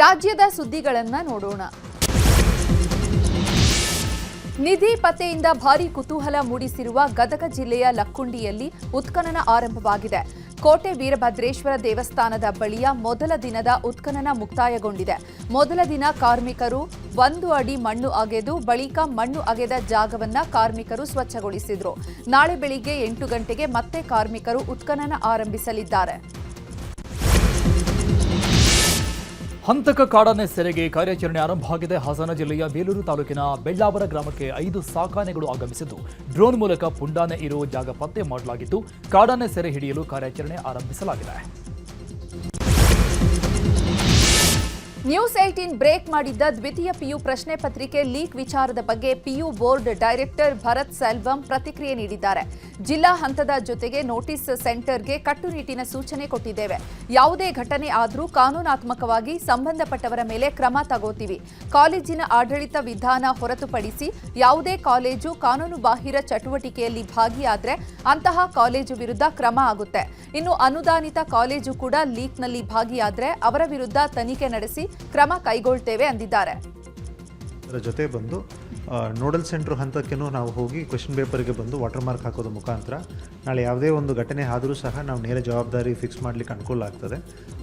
ರಾಜ್ಯದ ಸುದ್ದಿಗಳನ್ನು ನೋಡೋಣ. ನಿಧಿ ಪತ್ತೆಯಿಂದ ಭಾರೀ ಕುತೂಹಲ ಮೂಡಿಸಿರುವ ಗದಗ ಜಿಲ್ಲೆಯ ಲಕ್ಕುಂಡಿಯಲ್ಲಿ ಉತ್ಖನನ ಆರಂಭವಾಗಿದೆ. ಕೋಟೆ ವೀರಭದ್ರೇಶ್ವರ ದೇವಸ್ಥಾನದ ಬಳಿಯ ಮೊದಲ ದಿನದ ಉತ್ಖನನ ಮುಕ್ತಾಯಗೊಂಡಿದೆ. ಮೊದಲ ದಿನ ಕಾರ್ಮಿಕರು 1 ಅಡಿ ಮಣ್ಣು ಅಗೆದು ಬಳಿಕ ಮಣ್ಣು ಅಗೆದ ಜಾಗವನ್ನು ಕಾರ್ಮಿಕರು ಸ್ವಚ್ಛಗೊಳಿಸಿದರು. ನಾಳೆ ಬೆಳಿಗ್ಗೆ 8 ಗಂಟೆಗೆ ಮತ್ತೆ ಕಾರ್ಮಿಕರು ಉತ್ಖನನ ಆರಂಭಿಸಲಿದ್ದಾರೆ. ಹಂತಕ ಕಾಡಾನೆ ಸೆರೆಗೆ ಕಾರ್ಯಾಚರಣೆ ಆರಂಭವಾಗಿದೆ. ಹಾಸನ ಜಿಲ್ಲೆಯ ಬೇಲೂರು ತಾಲೂಕಿನ ಬೆಳ್ಳಾವರ ಗ್ರಾಮಕ್ಕೆ 5 ಸಾಕಾನೆಗಳು ಆಗಮಿಸಿದ್ದು ಡ್ರೋನ್ ಮೂಲಕ ಪುಂಡಾನೆ ಇರುವ ಜಾಗ ಪತ್ತೆ ಮಾಡಲಾಗಿದ್ದು ಕಾಡಾನೆ ಸೆರೆ ಹಿಡಿಯಲು ಕಾರ್ಯಾಚರಣೆ ಆರಂಭಿಸಲಾಗಿದೆ. ನ್ಯೂಸ್ 18 ಬ್ರೇಕ್ ಮಾಡಿದ್ದ ದ್ವಿತೀಯ ಪಿಯು ಪ್ರಶ್ನೆ ಪತ್ರಿಕೆ ಲೀಕ್ ವಿಚಾರದ ಬಗ್ಗೆ PU board director Bharath Selvam ಪ್ರತಿಕ್ರಿಯೆ ನೀಡಿದ್ದಾರೆ. ಜಿಲ್ಲಾ ಹಂತದ ಜೊತೆಗೆ ನೋಟಿಸ್ ಸೆಂಟರ್ಗೆ ಕಟ್ಟುನಿಟ್ಟಿನ ಸೂಚನೆ ಕೊಟ್ಟಿದ್ದೇವೆ. ಯಾವುದೇ ಘಟನೆ ಆದರೂ ಕಾನೂನಾತ್ಮಕವಾಗಿ ಸಂಬಂಧಪಟ್ಟವರ ಮೇಲೆ ಕ್ರಮ ತಗೋತೀವಿ. ಕಾಲೇಜಿನ ಆಡಳಿತ ವಿಧಾನ ಹೊರತುಪಡಿಸಿ ಯಾವುದೇ ಕಾಲೇಜು ಕಾನೂನು ಬಾಹಿರ ಚಟುವಟಿಕೆಯಲ್ಲಿ ಭಾಗಿಯಾದರೆ ಅಂತಹ ಕಾಲೇಜು ವಿರುದ್ಧ ಕ್ರಮ ಆಗುತ್ತೆ. ಇನ್ನು ಅನುದಾನಿತ ಕಾಲೇಜು ಕೂಡ ಲೀಕ್ನಲ್ಲಿ ಭಾಗಿಯಾದರೆ ಅವರ ವಿರುದ್ಧ ತನಿಖೆ ನಡೆಸಿ ಕ್ರಮ ಕೈಗೊಳ್ತೇವೆ ಅಂದಿದ್ದಾರೆ. ಅದರ ಜೊತೆ ಬಂದು ನೋಡಲ್ ಸೆಂಟರ್ ಹಂತಕ್ಕೇನೂ ನಾವು ಹೋಗಿ ಕ್ವೆಶ್ಚನ್ ಪೇಪರ್ಗೆ ಬಂದು ವಾಟರ್ ಮಾರ್ಕ್ ಹಾಕೋದು ಮುಖಾಂತರ ನಾಳೆ ಯಾವುದೇ ಒಂದು ಘಟನೆ ಆದರೂ ಸಹ ನಾವು ನೇರ ಜವಾಬ್ದಾರಿ ಫಿಕ್ಸ್ ಮಾಡಲಿಕ್ಕೆ ಅನುಕೂಲ ಆಗ್ತದೆ.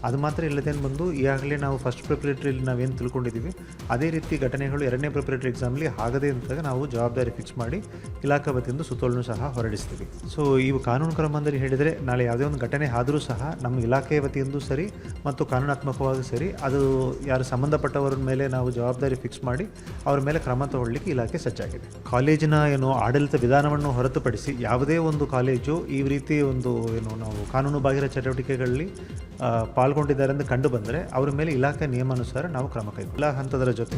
ಅದು ಮಾತ್ರ ಇಲ್ಲದೇನು ಬಂದು ಈಗಾಗಲೇ ನಾವು ಫಸ್ಟ್ ಪ್ರಿಪರೇಟರಿಲಿ ನಾವೇನು ತಿಳ್ಕೊಂಡಿದ್ದೀವಿ ಅದೇ ರೀತಿ ಘಟನೆಗಳು 2ನೇ ಪ್ರಿಪರೇಟರಿ ಎಕ್ಸಾಮ್ಲಿ ಆಗದೇ ಅಂತಾಗ ನಾವು ಜವಾಬ್ದಾರಿ ಫಿಕ್ಸ್ ಮಾಡಿ ಇಲಾಖಾ ವತಿಯಿಂದ ಸುತ್ತೋಲನ್ನು ಸಹ ಹೊರಡಿಸ್ತೀವಿ. ಸೊ ಇವು ಕಾನೂನು ಕ್ರಮದಲ್ಲಿ ಹೇಳಿದರೆ ನಾಳೆ ಯಾವುದೇ ಒಂದು ಘಟನೆ ಆದರೂ ಸಹ ನಮ್ಮ ಇಲಾಖೆಯ ವತಿಯಿಂದ ಸರಿ ಮತ್ತು ಕಾನೂನಾತ್ಮಕವಾಗಿ ಸರಿ ಅದು ಯಾರು ಸಂಬಂಧಪಟ್ಟವರ ಮೇಲೆ ನಾವು ಜವಾಬ್ದಾರಿ ಫಿಕ್ಸ್ ಮಾಡಿ ಅವರ ಮೇಲೆ ಕ್ರಮ ತಗೊಳ್ಳಿಕ್ಕೆ ಇಲಾಖೆ ಸಜ್ಜಾಗಿದೆ. ಕಾಲೇಜಿನ ಆಡಳಿತ ವಿಧಾನವನ್ನು ಹೊರತುಪಡಿಸಿ ಯಾವುದೇ ಒಂದು ಕಾಲೇಜು ಈ ರೀತಿ ನಾವು ಕಾನೂನು ಬಾಹಿರ ಚಟುವಟಿಕೆಗಳಲ್ಲಿ ಪಾಲ್ಗೊಂಡಿದ್ದಾರೆ ಎಂದು ಕಂಡು ಬಂದರೆ ಅವರ ಮೇಲೆ ಇಲಾಖೆ ನಿಯಮಾನುಸಾರ ನಾವು ಕ್ರಮ ಕೈಗೊಳ್ಳ ಹಂತದರ ಜೊತೆ.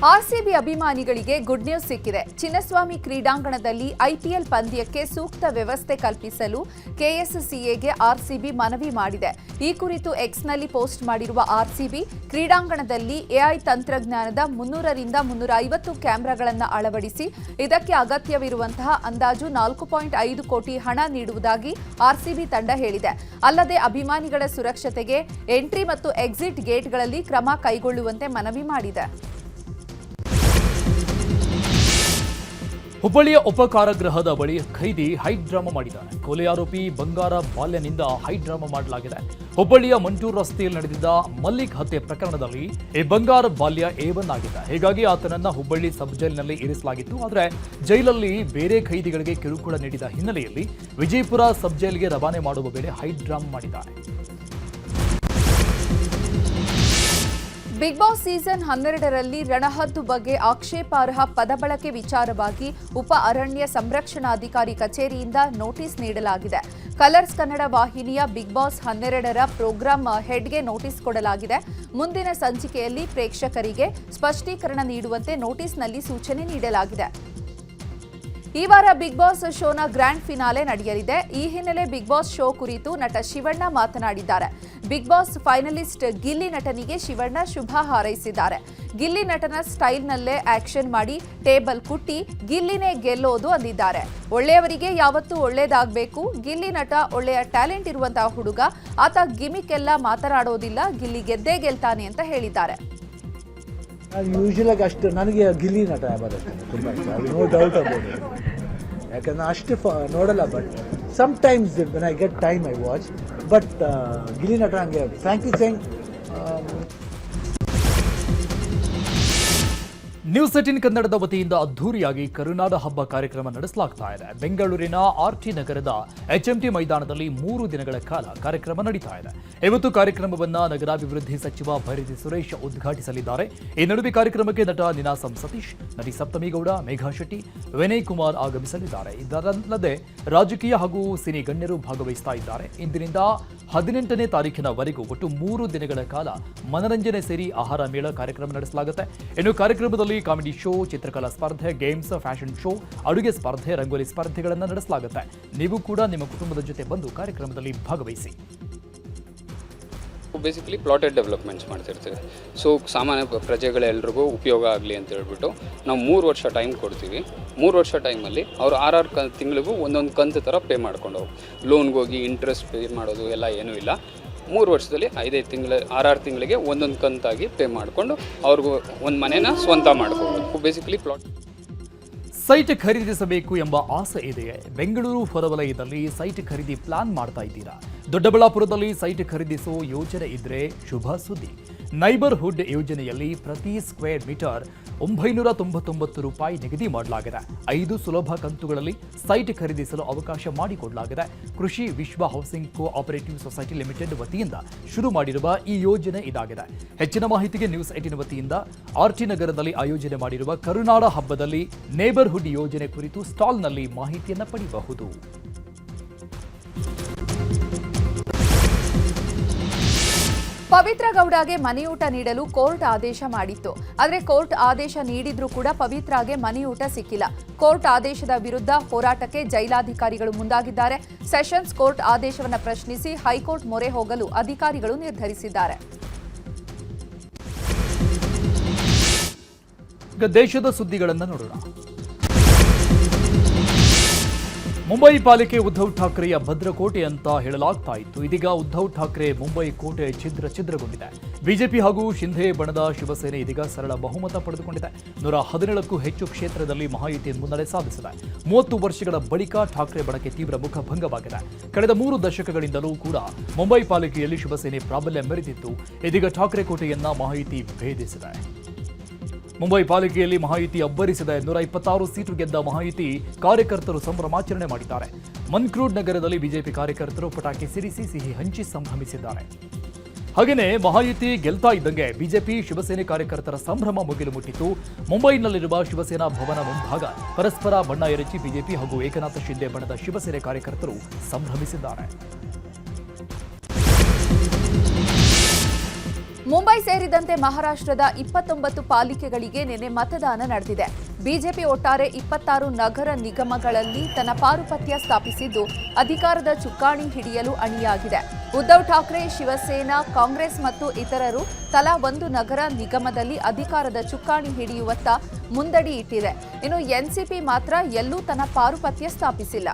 ಆರ್ಸಿಬಿ ಅಭಿಮಾನಿಗಳಿಗೆ ಗುಡ್ ನ್ಯೂಸ್ ಸಿಕ್ಕಿದೆ. ಚಿನ್ನಸ್ವಾಮಿ ಕ್ರೀಡಾಂಗಣದಲ್ಲಿ ಐಪಿಎಲ್ ಪಂದ್ಯಕ್ಕೆ ಸೂಕ್ತ ವ್ಯವಸ್ಥೆ ಕಲ್ಪಿಸಲು ಕೆಎಸ್ಸಿಎಗೆ ಆರ್ಸಿಬಿ ಮನವಿ ಮಾಡಿದೆ. ಈ ಕುರಿತು ಎಕ್ಸ್ನಲ್ಲಿ ಪೋಸ್ಟ್ ಮಾಡಿರುವ ಆರ್ಸಿಬಿ, ಕ್ರೀಡಾಂಗಣದಲ್ಲಿ ಎಐ ತಂತ್ರಜ್ಞಾನದ 300ರಿಂದ 350 ಕ್ಯಾಮೆರಾಗಳನ್ನು ಅಳವಡಿಸಿ ಇದಕ್ಕೆ ಅಗತ್ಯವಿರುವಂತಹ ಅಂದಾಜು 4.5 ಕೋಟಿ ಹಣ ನೀಡುವುದಾಗಿ ಆರ್ಸಿಬಿ ತಂಡ ಹೇಳಿದೆ. ಅಲ್ಲದೆ ಅಭಿಮಾನಿಗಳ ಸುರಕ್ಷತೆಗೆ ಎಂಟ್ರಿ ಮತ್ತು ಎಕ್ಸಿಟ್ ಗೇಟ್ಗಳಲ್ಲಿ ಕ್ರಮ ಕೈಗೊಳ್ಳುವಂತೆ ಮನವಿ ಮಾಡಿದೆ. ಹುಬ್ಬಳ್ಳಿಯ ಉಪಕಾರಾಗೃಹದ ಬಳಿ ಖೈದಿ ಹೈಟ್ ಡ್ರಾಮಾ ಮಾಡಿದ್ದಾನೆ. ಕೊಲೆ ಆರೋಪಿ ಬಂಗಾರ ಬಾಲ್ಯನಿಂದ ಹೈಟ್ ಡ್ರಾಮಾ ಮಾಡಲಾಗಿದೆ. ಹುಬ್ಬಳ್ಳಿಯ ಮಂಟೂರು ರಸ್ತೆಯಲ್ಲಿ ನಡೆದಿದ್ದ ಮಲ್ಲಿಕ್ ಹತ್ಯೆ ಪ್ರಕರಣದಲ್ಲಿ ಈ ಬಂಗಾರ ಬಾಲ್ಯ A1 ಆಗಿದ್ದ. ಹೀಗಾಗಿ ಆತನನ್ನ ಹುಬ್ಬಳ್ಳಿ ಸಬ್ ಜೈಲಿನಲ್ಲಿ ಇರಿಸಲಾಗಿತ್ತು. ಆದರೆ ಜೈಲಲ್ಲಿ ಬೇರೆ ಖೈದಿಗಳಿಗೆ ಕಿರುಕುಳ ನೀಡಿದ ಹಿನ್ನೆಲೆಯಲ್ಲಿ ವಿಜಯಪುರ ಸಬ್ ಜೈಲಿಗೆ ರವಾನೆ ಮಾಡುವ ವೇಳೆ ಹೈಟ್ ಡ್ರಾಮಾ ಮಾಡಿದ್ದಾನೆ. ಬಿಗ್ ಬಾಸ್ ಸೀಸನ್ 12ರಲ್ಲಿ ರಣಹದ್ದು ಬಗ್ಗೆ ಆಕ್ಷೇಪಾರ್ಹ ಪದಬಳಕೆ ವಿಚಾರವಾಗಿ ಉಪ ಅರಣ್ಯ ಸಂರಕ್ಷಣಾಧಿಕಾರಿ ಕಚೇರಿಯಿಂದ ನೋಟಿಸ್ ನೀಡಲಾಗಿದೆ. ಕಲರ್ಸ್ ಕನ್ನಡ ವಾಹಿನಿಯ ಬಿಗ್ ಬಾಸ್ 12ರ ಪ್ರೋಗ್ರಾಂ ಹೆಡ್ಗೆ ನೋಟಿಸ್ ಕೊಡಲಾಗಿದೆ. ಮುಂದಿನ ಸಂಚಿಕೆಯಲ್ಲಿ ಪ್ರೇಕ್ಷಕರಿಗೆ ಸ್ಪಷ್ಟೀಕರಣ ನೀಡುವಂತೆ ನೋಟಿಸ್ನಲ್ಲಿ ಸೂಚನೆ ನೀಡಲಾಗಿದೆ. ಈ ವಾರ ಬಿಗ್ ಬಾಸ್ ಶೋನ ಗ್ರ್ಯಾಂಡ್ ಫಿನಾಲೆ ನಡೆಯಲಿದೆ. ಈ ಹಿನ್ನೆಲೆ ಬಿಗ್ ಬಾಸ್ ಶೋ ಕುರಿತು ನಟ ಶಿವಣ್ಣ ಮಾತನಾಡಿದ್ದಾರೆ. ಬಿಗ್ ಬಾಸ್ ಫೈನಲಿಸ್ಟ್ ಗಿಲ್ಲಿ ನಟನಿಗೆ ಶಿವಣ್ಣ ಶುಭ ಹಾರೈಸಿದ್ದಾರೆ. ಗಿಲ್ಲಿ ನಟನ ಸ್ಟೈಲ್ನಲ್ಲೇ ಆಕ್ಷನ್ ಮಾಡಿ ಟೇಬಲ್ ಕುಟ್ಟಿ ಗಿಲ್ಲಿನೇ ಗೆಲ್ಲೋದು ಅಂದಿದ್ದಾರೆ. ಒಳ್ಳೆಯವರಿಗೆ ಯಾವತ್ತೂ ಒಳ್ಳೇದಾಗಬೇಕು. ಗಿಲ್ಲಿ ನಟ ಒಳ್ಳೆಯ ಟ್ಯಾಲೆಂಟ್ ಇರುವಂತಹ ಹುಡುಗ. ಆತ ಗಿಮಿಕ್ ಎಲ್ಲ ಮಾತನಾಡೋದಿಲ್ಲ. ಗಿಲ್ಲಿ ಗೆದ್ದೇ ಗೆಲ್ತಾನೆ ಅಂತ ಹೇಳಿದ್ದಾರೆ. ಯೂಶಲಾಗಿ ಅಷ್ಟು ನನಗೆ ಗಿಲ್ಲಿ ನಟ ಬರುತ್ತೆ ತುಂಬ ಇಷ್ಟ, ಅದು ನೋ ಡೌಟ್ ಅಬೌಟ್ ಇಟ್. ಯಾಕಂದರೆ ಅಷ್ಟು ನೋಡಲ್ಲ, but sometimes when I get time I watch. But Gilli ನಟ ನನಗೆ ಫ್ರಾಂಕ್ಲಿ ಸೇಯಿಂಗ್. ನ್ಯೂಸ್ 18 ಕನ್ನಡದ ವತಿಯಿಂದ ಅದ್ದೂರಿಯಾಗಿ ಕರುನಾಡ ಹಬ್ಬ ಕಾರ್ಯಕ್ರಮ ನಡೆಸಲಾಗ್ತಾ ಇದೆ. ಬೆಂಗಳೂರಿನ ಆರ್ಟಿ ನಗರದ HMT ಮೈದಾನದಲ್ಲಿ 3 ದಿನಗಳ ಕಾಲ ಕಾರ್ಯಕ್ರಮ ನಡೀತಾ ಇದೆ. ಇವತ್ತು ಕಾರ್ಯಕ್ರಮವನ್ನು ನಗರಾಭಿವೃದ್ಧಿ ಸಚಿವ ಭೈರತಿ ಸುರೇಶ್ ಉದ್ಘಾಟಿಸಲಿದ್ದಾರೆ. ಈ ನಡುವೆ ಕಾರ್ಯಕ್ರಮಕ್ಕೆ ನಟ ನಿನಾಸಂ ಸತೀಶ್, ನಟಿ ಸಪ್ತಮಿಗೌಡ, ಮೇಘಾ ಶೆಟ್ಟಿ, ವಿನಯ್ ಕುಮಾರ್ ಆಗಮಿಸಲಿದ್ದಾರೆ. ಇದಲ್ಲದೆ ರಾಜಕೀಯ ಹಾಗೂ ಸಿನಿ ಗಣ್ಯರು ಭಾಗವಹಿಸ್ತಾ ಇದ್ದಾರೆ. ಇಂದಿನಿಂದ 18ನೇ ತಾರೀಖಿನವರೆಗೂ ಒಟ್ಟು 3 ದಿನಗಳ ಕಾಲ ಮನರಂಜನೆ ಸೇರಿ ಆಹಾರ ಮೇಳ ಕಾರ್ಯಕ್ರಮ ನಡೆಸಲಾಗುತ್ತೆ. ಇನ್ನು ಕಾರ್ಯಕ್ರಮದಲ್ಲಿ ಕಾಮಿಡಿ ಶೋ, ಚಿತ್ರಕಲಾ ಸ್ಪರ್ಧೆ, ಗೇಮ್ಸ್, ಫ್ಯಾಷನ್ ಶೋ, ಅಡುಗೆ ಸ್ಪರ್ಧೆ, ರಂಗೋಲಿ ಸ್ಪರ್ಧೆಗಳನ್ನು ನಡೆಸಲಾಗುತ್ತೆ. ನೀವು ಕೂಡ ನಿಮ್ಮ ಕುಟುಂಬದ ಜೊತೆ ಬಂದು ಕಾರ್ಯಕ್ರಮದಲ್ಲಿ ಭಾಗವಹಿಸಿ. ಬೇಸಿಕಲಿ ಪ್ಲಾಟೆಡ್ ಡೆವಲಪ್ಮೆಂಟ್ಸ್ ಮಾಡ್ತಿರ್ತೀವಿ. ಸೊ ಸಾಮಾನ್ಯ ಪ್ರಜೆಗಳೆಲ್ರಿಗೂ ಉಪಯೋಗ ಆಗಲಿ ಅಂತ ಹೇಳ್ಬಿಟ್ಟು ನಾವು 3 ವರ್ಷ ಟೈಮ್ ಕೊಡ್ತೀವಿ. 3 ವರ್ಷ ಟೈಮಲ್ಲಿ ಅವರು 6 ತಿಂಗಳಿಗೂ ಒಂದೊಂದು ಕಂತು ಥರ ಪೇ ಮಾಡ್ಕೊಂಡು ಲೋನ್ಗೆ ಹೋಗಿ ಇಂಟ್ರೆಸ್ಟ್ ಪೇ ಮಾಡೋದು ಎಲ್ಲ ಏನೂ ಇಲ್ಲ. 3 ವರ್ಷದಲ್ಲಿ 5-5 ತಿಂಗಳ 6-6 ತಿಂಗಳಿಗೆ ಒಂದೊಂದು ಕಂತಾಗಿ ಪೇ ಮಾಡಿಕೊಂಡು ಅವ್ರಿಗೂ ಒಂದು ಮನೆನ ಸ್ವಂತ ಮಾಡ್ಕೋಬೋದು. ಬೇಸಿಕಲಿ ಪ್ಲಾಟ್ ಸೈಟ್ ಖರೀದಿಸಬೇಕು ಎಂಬ ಆಸೆ ಇದೆಯೇ? ಬೆಂಗಳೂರು ಹೊರವಲಯದಲ್ಲಿ ಸೈಟ್ ಖರೀದಿ ಪ್ಲಾನ್ ಮಾಡ್ತಾ ಇದ್ದೀರಾ? ದೊಡ್ಡಬಳ್ಳಾಪುರದಲ್ಲಿ ಸೈಟ್ ಖರೀದಿಸೋ ಯೋಜನೆ ಇದ್ರೆ ಶುಭ ಸುದ್ದಿ. ನೈಬರ್ಹುಡ್ ಯೋಜನೆಯಲ್ಲಿ ಪ್ರತಿ ಸ್ಕ್ವೇರ್ ಮೀಟರ್ 999 ರೂಪಾಯಿ ನಿಗದಿ ಮಾಡಲಾಗಿದೆ. 5 ಸುಲಭ ಕಂತುಗಳಲ್ಲಿ ಸೈಟ್ ಖರೀದಿಸಲು ಅವಕಾಶ ಮಾಡಿಕೊಡಲಾಗಿದೆ. ಕೃಷಿ ವಿಶ್ವ ಹೌಸಿಂಗ್ ಕೋಆಪರೇಟಿವ್ ಸೊಸೈಟಿ ಲಿಮಿಟೆಡ್ ವತಿಯಿಂದ ಶುರು ಮಾಡಿರುವ ಈ ಯೋಜನೆ ಇದಾಗಿದೆ. ಹೆಚ್ಚಿನ ಮಾಹಿತಿಗೆ ನ್ಯೂಸ್ 18 ವತಿಯಿಂದ ಆರ್ಟಿ ನಗರದಲ್ಲಿ ಆಯೋಜನೆ ಮಾಡಿರುವ ಕರುನಾಡ ಹಬ್ಬದಲ್ಲಿ ನೇಬರ್ಹುಡ್ ಯೋಜನೆ ಕುರಿತು ಸ್ಟಾಲ್ನಲ್ಲಿ ಮಾಹಿತಿಯನ್ನು ಪಡೆಯಬಹುದು. ಪವಿತ್ರ ಗೌಡಗೆ ಮನೆಯೂಟ ನೀಡಲು ಕೋರ್ಟ್ ಆದೇಶ ಮಾಡಿತ್ತು. ಆದರೆ ಕೋರ್ಟ್ ಆದೇಶ ನೀಡಿದ್ರೂ ಕೂಡ ಪವಿತ್ರಾಗೆ ಮನೆಯೂಟ ಸಿಕ್ಕಿಲ್ಲ. ಕೋರ್ಟ್ ಆದೇಶದ ವಿರುದ್ಧ ಹೋರಾಟಕ್ಕೆ ಜೈಲಾಧಿಕಾರಿಗಳು ಮುಂದಾಗಿದ್ದಾರೆ. ಸೆಷನ್ಸ್ ಕೋರ್ಟ್ ಆದೇಶವನ್ನು ಪ್ರಶ್ನಿಸಿ ಹೈಕೋರ್ಟ್ ಮೊರೆ ಹೋಗಲು ಅಧಿಕಾರಿಗಳು ನಿರ್ಧರಿಸಿದ್ದಾರೆ. ಈಗ ದೇಶದ ಸುದ್ದಿಗಳನ್ನು ನೋಡೋಣ. ಮುಂಬೈ ಪಾಲಿಕೆ ಉದ್ಧವ್ ಠಾಕ್ರೆಯ ಭದ್ರಕೋಟೆ ಅಂತ ಹೇಳಲಾಗ್ತಾ ಇತ್ತು. ಇದೀಗ ಉದ್ಧವ್ ಠಾಕ್ರೆ ಮುಂಬೈ ಕೋಟೆ ಛಿದ್ರಗೊಂಡಿದೆ. ಬಿಜೆಪಿ ಹಾಗೂ ಶಿಂಧೆ ಬಣದ ಶಿವಸೇನೆ ಇದೀಗ ಸರಳ ಬಹುಮತ ಪಡೆದುಕೊಂಡಿದೆ. 117ಕ್ಕೂ ಹೆಚ್ಚು ಕ್ಷೇತ್ರದಲ್ಲಿ ಮಹಾಯುತಿ ಮುನ್ನಡೆ ಸಾಧಿಸಿದೆ. 30 ವರ್ಷಗಳ ಬಳಿಕ ಠಾಕ್ರೆ ಬಣಕ್ಕೆ ತೀವ್ರ ಮುಖಭಂಗವಾಗಿದೆ. ಕಳೆದ 3 ದಶಕಗಳಿಂದಲೂ ಕೂಡ ಮುಂಬೈ ಪಾಲಿಕೆಯಲ್ಲಿ ಶಿವಸೇನೆ ಪ್ರಾಬಲ್ಯ ಮೆರೆದಿತ್ತು. ಇದೀಗ ಠಾಕ್ರೆ ಕೋಟೆಯನ್ನ ಮಹಾಯುತಿ ಭೇದಿಸಿದೆ. ಮುಂಬೈ ಪಾಲಿಕೆಯಲ್ಲಿ ಮಹಾಯುತಿ ಅಬ್ಬರಿಸಿದೆ. 126 ಸೀಟು ಗೆದ್ದ ಮಹಾಯುತಿ ಕಾರ್ಯಕರ್ತರು ಸಂಭ್ರಮಾಚರಣೆ ಮಾಡಿದ್ದಾರೆ. ಮನ್ಕ್ರೂಡ್ ನಗರದಲ್ಲಿ ಬಿಜೆಪಿ ಕಾರ್ಯಕರ್ತರು ಪಟಾಕಿ ಸಿಡಿಸಿ ಸಿಹಿ ಹಂಚಿ ಸಂಭ್ರಮಿಸಿದ್ದಾರೆ. ಹಾಗೆಯೇ ಮಹಾಯುತಿ ಗೆಲ್ತಾ ಇದ್ದಂಗೆ ಬಿಜೆಪಿ ಶಿವಸೇನೆ ಕಾರ್ಯಕರ್ತರ ಸಂಭ್ರಮ ಮುಗಿಲು ಮುಟ್ಟಿತ್ತು. ಮುಂಬೈನಲ್ಲಿರುವ ಶಿವಸೇನಾ ಭವನ ಮುಂಭಾಗ ಪರಸ್ಪರ ಬಣ್ಣ ಎರಚಿ ಬಿಜೆಪಿ ಹಾಗೂ ಏಕನಾಥ ಶಿಂದೆ ಬಣದ ಶಿವಸೇನೆ ಕಾರ್ಯಕರ್ತರು ಸಂಭ್ರಮಿಸಿದ್ದಾರೆ. ಮುಂಬೈ ಸೇರಿದಂತೆ ಮಹಾರಾಷ್ಟ್ರದ 29 ಪಾಲಿಕೆಗಳಿಗೆ ನಿನ್ನೆ ಮತದಾನ ನಡೆದಿದೆ. ಬಿಜೆಪಿ ಒಟ್ಟಾರೆ 26 ನಗರ ನಿಗಮಗಳಲ್ಲಿ ತನ್ನ ಪಾರುಪತ್ಯ ಸ್ಥಾಪಿಸಿದ್ದು ಅಧಿಕಾರದ ಚುಕ್ಕಾಣಿ ಹಿಡಿಯಲು ಅಣಿಯಾಗಿದೆ. ಉದ್ಧವ್ ಠಾಕ್ರೆ, ಶಿವಸೇನಾ, ಕಾಂಗ್ರೆಸ್ ಮತ್ತು ಇತರರು ತಲಾ 1 ನಗರ ನಿಗಮದಲ್ಲಿ ಅಧಿಕಾರದ ಚುಕ್ಕಾಣಿ ಹಿಡಿಯುವತ್ತ ಮುಂದಡಿ ಇಟ್ಟಿದೆ. ಇನ್ನು ಎನ್ಸಿಪಿ ಮಾತ್ರ ಎಲ್ಲೂ ತನ್ನ ಪಾರುಪತ್ಯ ಸ್ಥಾಪಿಸಿಲ್ಲ.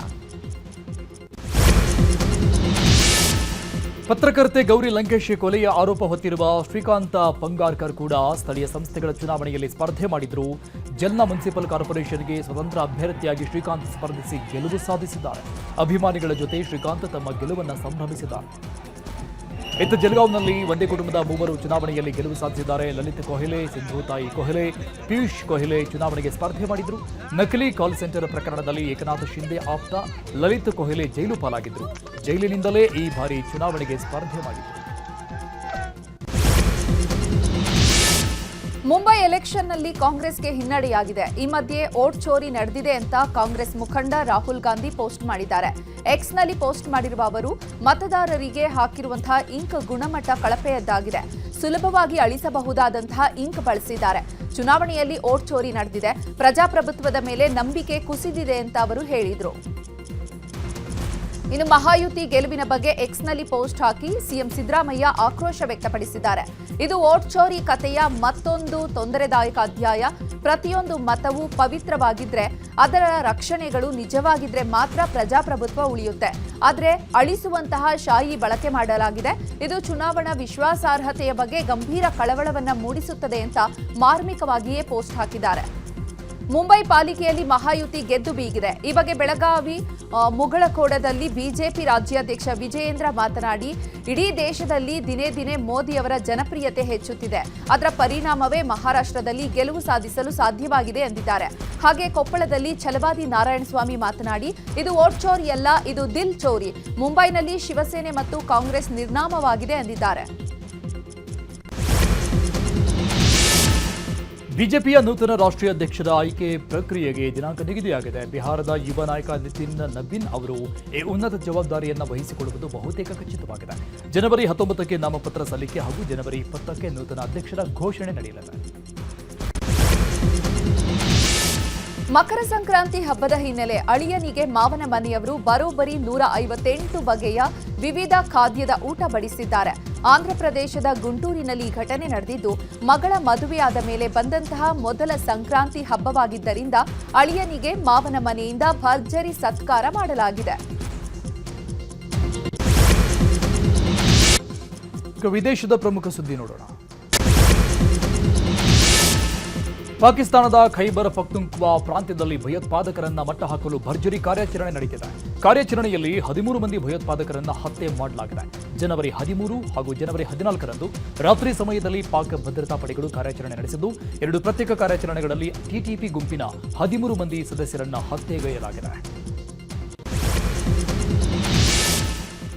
ಪತ್ರಕರ್ತೆ ಗೌರಿ ಲಂಕೇಶ್ ಕೊಲೆಯ ಆರೋಪ ಹೊತ್ತಿರುವ ಶ್ರೀಕಾಂತ ಪಂಗಾರ್ಕರ್ ಕೂಡ ಸ್ಥಳೀಯ ಸಂಸ್ಥೆಗಳ ಚುನಾವಣೆಯಲ್ಲಿ ಸ್ಪರ್ಧೆ ಮಾಡಿದ್ರು. ಜಲ್ನಾ ಮುನ್ಸಿಪಲ್ ಕಾರ್ಪೊರೇಷನ್ಗೆ ಸ್ವತಂತ್ರ ಅಭ್ಯರ್ಥಿಯಾಗಿ ಶ್ರೀಕಾಂತ್ ಸ್ಪರ್ಧಿಸಿ ಗೆಲುವು ಸಾಧಿಸಿದ್ದಾರೆ. ಅಭಿಮಾನಿಗಳ ಜೊತೆ ಶ್ರೀಕಾಂತ್ ತಮ್ಮ ಗೆಲುವನ್ನು ಸಂಭ್ರಮಿಸಿದ್ದಾರೆ. ಇತ್ತ ಜಲಗಾಂವ್ನಲ್ಲಿ ಒಂದೇ ಕುಟುಂಬದ 3 ಚುನಾವಣೆಯಲ್ಲಿ ಗೆಲುವು ಸಾಧಿಸಿದ್ದಾರೆ. ಲಲಿತ್ ಕೊಹ್ಲೆ, ಸಿಂಧು ತಾಯಿ ಕೊಹ್ಲೆ, ಪಿಯೂಷ್ ಕೊಹ್ಲೆ ಚುನಾವಣೆಗೆ ಸ್ಪರ್ಧೆ ಮಾಡಿದ್ರು. ನಕಲಿ ಕಾಲ್ ಸೆಂಟರ್ ಪ್ರಕರಣದಲ್ಲಿ ಏಕನಾಥ ಶಿಂದೆ ಆಪ್ತ ಲಲಿತ್ ಕೊಹ್ಲೆ ಜೈಲು ಪಾಲಾಗಿದ್ರು. ಜೈಲಿನಿಂದಲೇ ಈ ಬಾರಿ ಚುನಾವಣೆಗೆ ಸ್ಪರ್ಧೆ ಮಾಡಿದ್ರು. ಮುಂಬೈ ಎಲೆಕ್ಷನ್ನಲ್ಲಿ ಕಾಂಗ್ರೆಸ್ಗೆ ಹಿನ್ನಡೆಯಾಗಿದೆ. ಈ ಮಧ್ಯೆ ವೋಟ್ ಚೋರಿ ನಡೆದಿದೆ ಅಂತ ಕಾಂಗ್ರೆಸ್ ಮುಖಂಡ ರಾಹುಲ್ ಗಾಂಧಿ ಪೋಸ್ಟ್ ಮಾಡಿದ್ದಾರೆ. ಎಕ್ಸ್ನಲ್ಲಿ ಪೋಸ್ಟ್ ಮಾಡಿರುವ ಅವರು ಮತದಾರರಿಗೆ ಹಾಕಿರುವಂತಹ ಇಂಕ್ ಗುಣಮಟ್ಟ ಕಳಪೆಯದ್ದಾಗಿದೆ. ಸುಲಭವಾಗಿ ಅಳಿಸಬಹುದಾದಂತಹ ಇಂಕ್ ಬಳಸಿದ್ದಾರೆ. ಚುನಾವಣೆಯಲ್ಲಿ ವೋಟ್ ಚೋರಿ ನಡೆದಿದೆ. ಪ್ರಜಾಪ್ರಭುತ್ವದ ಮೇಲೆ ನಂಬಿಕೆ ಕುಸಿದಿದೆ ಅಂತ ಅವರು ಹೇಳಿದರು. ಇನ್ನು ಮಹಾಯುತಿ ಗೆಲುವಿನ ಬಗ್ಗೆ ಎಕ್ಸ್ನಲ್ಲಿ ಪೋಸ್ಟ್ ಹಾಕಿ ಸಿಎಂ ಸಿದ್ದರಾಮಯ್ಯ ಆಕ್ರೋಶ ವ್ಯಕ್ತಪಡಿಸಿದ್ದಾರೆ. ಇದು ವೋಟ್ ಚೋರಿ ಕಥೆಯ ಮತ್ತೊಂದು ತೊಂದರೆದಾಯಕ ಅಧ್ಯಾಯ. ಪ್ರತಿಯೊಂದು ಮತವೂ ಪವಿತ್ರವಾಗಿದ್ರೆ, ಅದರ ರಕ್ಷಣೆಗಳು ನಿಜವಾಗಿದ್ರೆ ಮಾತ್ರ ಪ್ರಜಾಪ್ರಭುತ್ವ ಉಳಿಯುತ್ತೆ. ಆದರೆ ಅಳಿಸುವಂತಹ ಶಾಯಿ ಬಳಕೆ ಮಾಡಲಾಗಿದೆ. ಇದು ಚುನಾವಣಾ ವಿಶ್ವಾಸಾರ್ಹತೆಯ ಬಗ್ಗೆ ಗಂಭೀರ ಕಳವಳವನ್ನ ಮೂಡಿಸುತ್ತದೆ ಅಂತ ಮಾರ್ಮಿಕವಾಗಿಯೇ ಪೋಸ್ಟ್ ಹಾಕಿದ್ದಾರೆ. ಮುಂಬೈ ಪಾಲಿಕೆಯಲ್ಲಿ ಮಹಾಯುತಿ ಗೆದ್ದು ಬೀಗಿದೆ. ಈ ಬಗ್ಗೆ ಬೆಳಗಾವಿ ಮುಗಳಖೋಡದಲ್ಲಿ ಬಿಜೆಪಿ ರಾಜ್ಯಾಧ್ಯಕ್ಷ ವಿಜಯೇಂದ್ರ ಮಾತನಾಡಿ, ಇಡೀ ದೇಶದಲ್ಲಿ ದಿನೇ ದಿನೇ ಮೋದಿಯವರ ಜನಪ್ರಿಯತೆ ಹೆಚ್ಚುತ್ತಿದೆ. ಅದರ ಪರಿಣಾಮವೇ ಮಹಾರಾಷ್ಟ್ರದಲ್ಲಿ ಗೆಲುವು ಸಾಧಿಸಲು ಸಾಧ್ಯವಾಗಿದೆ ಎಂದಿದ್ದಾರೆ. ಹಾಗೆ ಕೊಪ್ಪಳದಲ್ಲಿ ಛಲವಾದಿ ನಾರಾಯಣಸ್ವಾಮಿ ಮಾತನಾಡಿ, ಇದು ವೋಟ್ ಚೋರಿಯಲ್ಲ, ಇದು ದಿಲ್ ಚೋರಿ. ಮುಂಬೈನಲ್ಲಿ ಶಿವಸೇನೆ ಮತ್ತು ಕಾಂಗ್ರೆಸ್ ನಿರ್ನಾಮವಾಗಿದೆ ಎಂದಿದ್ದಾರೆ. ಬಿಜೆಪಿಯ ನೂತನ ರಾಷ್ಟ್ರೀಯ ಅಧ್ಯಕ್ಷರ ಆಯ್ಕೆ ಪ್ರಕ್ರಿಯೆಗೆ ದಿನಾಂಕ ನಿಗದಿಯಾಗಿದೆ. ಬಿಹಾರದ ಯುವ ನಾಯಕ ನಿತಿನ್ ನಬೀನ್ ಅವರು ಈ ಉನ್ನತ ಜವಾಬ್ದಾರಿಯನ್ನು ವಹಿಸಿಕೊಳ್ಳುವುದು ಬಹುತೇಕ ಖಚಿತವಾಗಿದೆ. ಜನವರಿ 19ಕ್ಕೆ ನಾಮಪತ್ರ ಸಲ್ಲಿಕೆ ಹಾಗೂ ಜನವರಿ 20ಕ್ಕೆ ನೂತನ ಅಧ್ಯಕ್ಷರ ಘೋಷಣೆ ನಡೆಯಲಿದೆ. ಮಕರ ಸಂಕ್ರಾಂತಿ ಹಬ್ಬದ ಹಿನ್ನೆಲೆ ಅಳಿಯನಿಗೆ ಮಾವನ ಮನೆಯವರು ಬರೋಬ್ಬರಿ 158 ಬಗೆಯ ವಿವಿಧ ಖಾದ್ಯದ ಊಟ ಬಡಿಸಿದ್ದಾರೆ. ಆಂಧ್ರಪ್ರದೇಶದ ಗುಂಟೂರಿನಲ್ಲಿ ಘಟನೆ ನಡೆದಿದ್ದು, ಮಗಳ ಮದುವೆಯಾದ ಮೇಲೆ ಬಂದಂತಹ ಮೊದಲ ಸಂಕ್ರಾಂತಿ ಹಬ್ಬವಾಗಿದ್ದರಿಂದ ಅಳಿಯನಿಗೆ ಮಾವನ ಮನೆಯಿಂದ ಭರ್ಜರಿ ಸತ್ಕಾರ ಮಾಡಲಾಗಿದೆ. ಈಗ ವಿದೇಶದ ಪ್ರಮುಖ ಸುದ್ದಿ ನೋಡೋಣ. ಪಾಕಿಸ್ತಾನದ ಖೈಬರ್ ಪಖ್ತೂನ್ಖ್ವಾ ಪ್ರಾಂತ್ಯದಲ್ಲಿ ಭಯೋತ್ಪಾದಕರನ್ನ ಮಟ್ಟ ಹಾಕಲು ಭರ್ಜರಿ ಕಾರ್ಯಾಚರಣೆ ನಡೆದಿದೆ. ಕಾರ್ಯಾಚರಣೆಯಲ್ಲಿ 13 ಮಂದಿ ಭಯೋತ್ಪಾದಕರನ್ನ ಹತ್ಯೆ ಮಾಡಲಾಗಿದೆ. ಜನವರಿ 13 ಹಾಗೂ ಜನವರಿ 14ರಂದು ರಾತ್ರಿ ಸಮಯದಲ್ಲಿ ಪಾಕ್ ಭದ್ರತಾ ಪಡೆಗಳು ಕಾರ್ಯಾಚರಣೆ ನಡೆಸಿದ್ದು 2 ಪ್ರತ್ಯೇಕ ಕಾರ್ಯಾಚರಣೆಗಳಲ್ಲಿ ಟಿಟಿಪಿ ಗುಂಪಿನ 13 ಮಂದಿ ಸದಸ್ಯರನ್ನ ಹತ್ಯೆಗೈಯಲಾಗಿದೆ.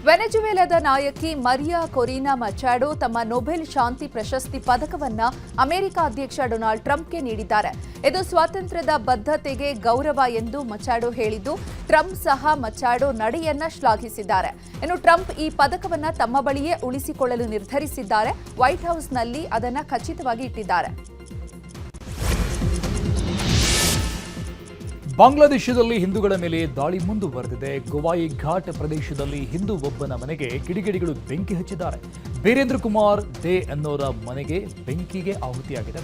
ವೆನೆಜುವೆಲಾದ ನಾಯಕಿ ಮರಿಯಾ ಕೊರಿನಾ ಮಚಾಡೋ ತಮ್ಮ ನೊಬೆಲ್ ಶಾಂತಿ ಪ್ರಶಸ್ತಿ ಪದಕವನ್ನ ಅಮೆರಿಕ ಅಧ್ಯಕ್ಷ ಡೊನಾಲ್ಡ್ ಟ್ರಂಪ್ಗೆ ನೀಡಿದ್ದಾರೆ. ಇದು ಸ್ವಾತಂತ್ರ್ಯದ ಬದ್ಧತೆಗೆ ಗೌರವ ಎಂದು ಮಚಾಡೋ ಹೇಳಿದ್ದು, ಟ್ರಂಪ್ ಸಹ ಮಚಾಡೋ ನಡೆಯನ್ನ ಶ್ಲಾಘಿಸಿದ್ದಾರೆ. ಇನ್ನು ಟ್ರಂಪ್ ಈ ಪದಕವನ್ನ ತಮ್ಮ ಬಳಿಯೇ ಉಳಿಸಿಕೊಳ್ಳಲು ನಿರ್ಧರಿಸಿದ್ದಾರೆ. ವೈಟ್ ಹೌಸ್ನಲ್ಲಿ ಅದನ್ನ ಖಚಿತವಾಗಿ ಇಟ್ಟಿದ್ದಾರೆ. ಬಾಂಗ್ಲಾದೇಶದಲ್ಲಿ ಹಿಂದೂಗಳ ಮೇಲೆ ದಾಳಿ ಮುಂದುವರೆದಿದೆ. ಗೋವಾಯಿ ಘಾಟ್ ಪ್ರದೇಶದಲ್ಲಿ ಹಿಂದೂ ಒಬ್ಬನ ಮನೆಗೆ ಕಿಡಿಗೇಡಿಗಳು ಬೆಂಕಿ ಹಚ್ಚಿದ್ದಾರೆ. ಬೀರೇಂದ್ರ ಕುಮಾರ್ ದೇ ಅನ್ನೋರ ಮನೆಗೆ ಬೆಂಕಿಗೆ ಆಹುತಿಯಾಗಿದೆ.